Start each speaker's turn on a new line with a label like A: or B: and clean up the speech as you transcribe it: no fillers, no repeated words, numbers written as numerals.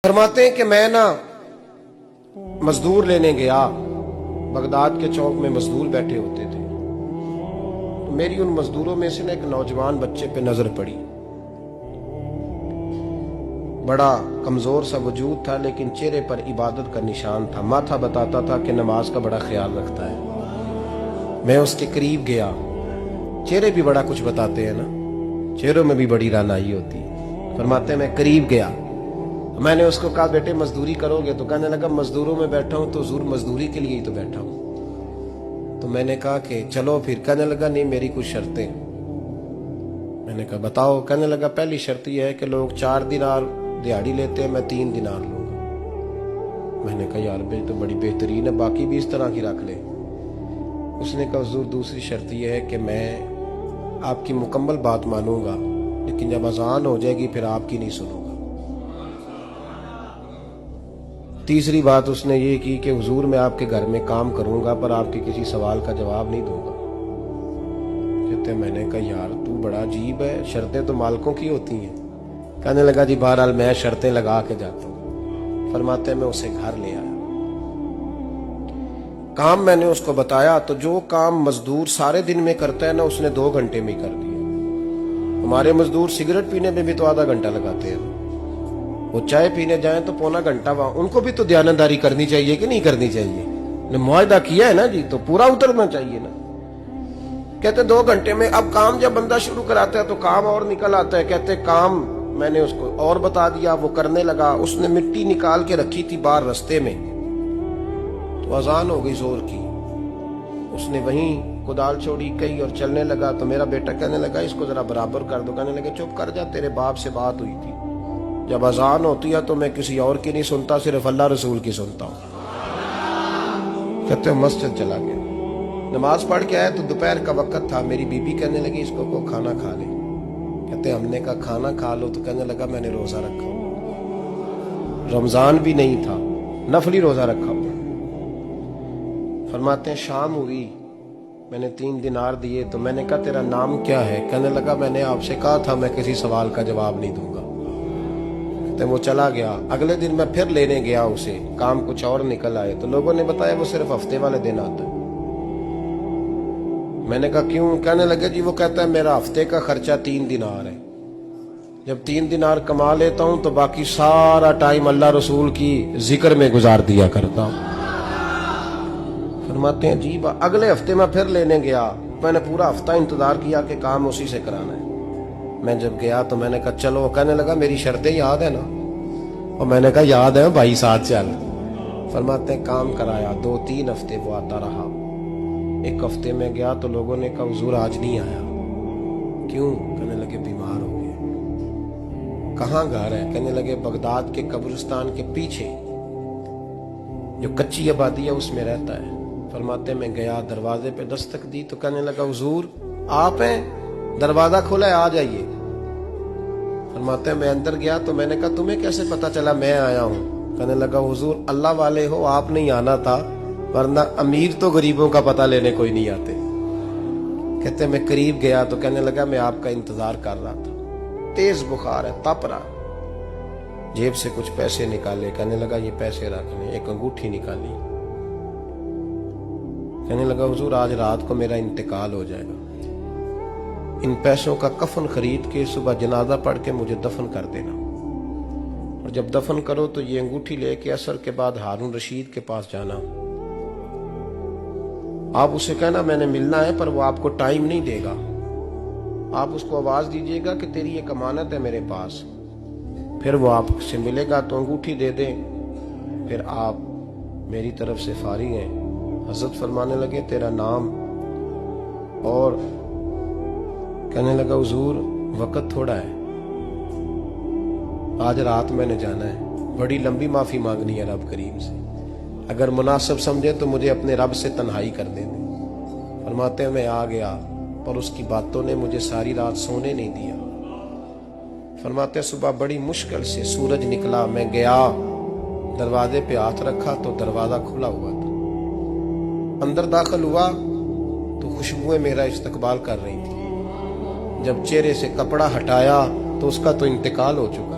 A: فرماتے ہیں کہ میں مزدور لینے گیا، بغداد کے چوک میں مزدور بیٹھے ہوتے تھے، تو میری ان مزدوروں میں سے ایک نوجوان بچے پہ نظر پڑی۔ بڑا کمزور سا وجود تھا لیکن چہرے پر عبادت کا نشان تھا، ماتھا بتاتا تھا کہ نماز کا بڑا خیال رکھتا ہے۔ میں اس کے قریب گیا، چہرے بھی بڑا کچھ بتاتے ہیں نا، چہروں میں بھی بڑی رانائی ہوتی ہے۔ فرماتے ہیں میں قریب گیا، میں نے اس کو کہا بیٹے مزدوری کرو گے؟ تو کہنے لگا مزدوروں میں بیٹھا ہوں تو حضور مزدوری کے لیے ہی تو بیٹھا ہوں۔ تو میں نے کہا کہ چلو پھر۔ کہنے لگا نہیں میری کچھ شرطیں۔ میں نے کہا بتاؤ؟ کہنے لگا پہلی شرط یہ ہے کہ لوگ 4 دینار دیہاڑی لیتے ہیں، میں 3 دینار لوں گا۔ میں نے کہا یار بھائی تو بڑی بہترین ہے، باقی بھی اس طرح کی رکھ لے۔ اس نے کہا حضور دوسری شرط یہ ہے کہ میں آپ کی مکمل بات مانوں گا لیکن جب اذان ہو جائے گی پھر آپ کی نہیں سنوں گا۔ تیسری بات اس نے یہ کی کہ حضور میں آپ کے گھر میں کام کروں گا پر آپ کے کسی سوال کا جواب نہیں دوں گا۔ کہتے میں نے کہا یار تو بڑا عجیب ہے، شرطیں تو مالکوں کی ہوتی ہیں۔ کہنے لگا جی بہرحال میں شرطیں لگا کے جاتا ہوں۔ فرماتے ہیں میں اسے گھر لے آیا، کام میں نے اس کو بتایا تو جو کام مزدور سارے دن میں کرتا ہے نا اس نے 2 گھنٹے میں کر دیا۔ ہمارے مزدور سگریٹ پینے میں بھی تو آدھا گھنٹہ لگاتے ہیں، وہ چائے پینے جائیں تو پونا گھنٹہ وہاں۔ ان کو بھی تو دیانتداری کرنی چاہیے کہ نہیں کرنی چاہیے؟ نے معاہدہ کیا ہے نا جی، تو پورا اترنا چاہیے نا۔ کہتے 2 گھنٹے میں۔ اب کام جب بندہ شروع کراتا ہے تو کام اور نکل آتا ہے۔ کہتے کام میں نے اس کو اور بتا دیا، وہ کرنے لگا۔ اس نے مٹی نکال کے رکھی تھی باہر رستے میں، تو اذان ہو گئی زور کی، اس نے وہیں کدال چھوڑی کہیں اور چلنے لگا۔ تو میرا بیٹا کہنے لگا اس کو ذرا برابر کر دو۔ کہنے لگا چپ کر جا، تیرے باپ سے بات ہوئی تھی، جب اذان ہوتی ہے تو میں کسی اور کی نہیں سنتا، صرف اللہ رسول کی سنتا ہوں۔ کہتے ہیں مسجد چلا گیا، نماز پڑھ کے آیا تو دوپہر کا وقت تھا۔ میری بی بی کہنے لگی اس کو کھانا کھا لے۔ کہتے ہم نے کہا کھانا کھا لو، تو کہنے لگا میں نے روزہ رکھا ہوا، رمضان بھی نہیں تھا، نفلی روزہ رکھا ہوا۔ فرماتے ہیں شام ہوئی، میں نے 3 دینار دیے تو میں نے کہا تیرا نام کیا ہے؟ کہنے لگا میں نے آپ سے کہا تھا میں کسی سوال کا جواب نہیں دوں گا۔ وہ چلا گیا۔ اگلے دن میں پھر لینے گیا اسے، کام کچھ اور نکل آئے تو لوگوں نے بتایا وہ صرف ہفتے والے دن آتا ہے۔ میں نے کہا کیوں؟ کہنے لگے جی وہ کہتا ہے میرا ہفتے کا خرچہ 3 دینار ہے، جب 3 دینار کما لیتا ہوں تو باقی سارا ٹائم اللہ رسول کی ذکر میں گزار دیا کرتا ہوں۔ فرماتے ہیں جی اگلے ہفتے میں پھر لینے گیا، میں نے پورا ہفتہ انتظار کیا کہ کام اسی سے کرانا ہے۔ میں جب گیا تو میں نے کہا چلو، کہنے لگا میری شرطیں یاد ہے نا؟ اور میں نے کہا یاد ہے بھائی ساتھ چل۔ فرماتے ہیں کام کرایا، 2-3 ہفتے وہ آتا رہا۔ ایک ہفتے میں گیا تو لوگوں نے کہا حضور آج نہیں آیا، کیوں؟ کہنے لگے بیمار ہو گئے۔ کہاں گھر ہے؟ کہنے لگے بغداد کے قبرستان کے پیچھے جو کچی آبادی ہے اس میں رہتا ہے۔ فرماتے ہیں میں گیا، دروازے پہ دستک دی تو کہنے لگا حضور آپ ہیں؟ دروازہ کھولا ہے آ جائیے۔ فرماتے ہیں میں اندر گیا تو میں نے کہا تمہیں کیسے پتا چلا میں آیا ہوں؟ کہنے لگا حضور اللہ والے ہو، آپ نہیں آنا تھا، ورنہ امیر تو غریبوں کا پتہ لینے کوئی نہیں آتے۔ کہتے ہیں میں قریب گیا تو کہنے لگا میں آپ کا انتظار کر رہا تھا، تیز بخار ہے، تپ رہا۔ جیب سے کچھ پیسے نکالے، کہنے لگا یہ پیسے رکھ لیں۔ ایک انگوٹھی نکالی، کہنے لگا حضور آج رات کو میرا انتقال ہو جائے گا، ان پیسوں کا کفن خرید کے صبح جنازہ پڑھ کے مجھے دفن کر دینا، اور جب دفن کرو تو یہ انگوٹھی لے کے عصر کے بعد ہارون رشید کے پاس جانا، آپ اسے کہنا میں نے ملنا ہے پر وہ آپ کو ٹائم نہیں دے گا، آپ اس کو آواز دیجیے گا کہ تیری ایک امانت ہے میرے پاس، پھر وہ آپ سے ملے گا تو انگوٹھی دے دیں، پھر آپ میری طرف سے فارغ ہیں۔ حضرت فرمانے لگے تیرا نام؟ اور کہنے لگا حضور وقت تھوڑا ہے، آج رات میں نے جانا ہے، بڑی لمبی معافی مانگنی ہے رب کریم سے، اگر مناسب سمجھے تو مجھے اپنے رب سے تنہائی کر دے دیں۔ فرماتے ہیں میں آ گیا پر اس کی باتوں نے مجھے ساری رات سونے نہیں دیا۔ فرماتے ہیں صبح بڑی مشکل سے سورج نکلا، میں گیا دروازے پہ ہاتھ رکھا تو دروازہ کھلا ہوا تھا، اندر داخل ہوا تو خوشبوئیں میرا استقبال کر رہی تھی، جب چہرے سے کپڑا ہٹایا تو اس کا تو انتقال ہو چکا۔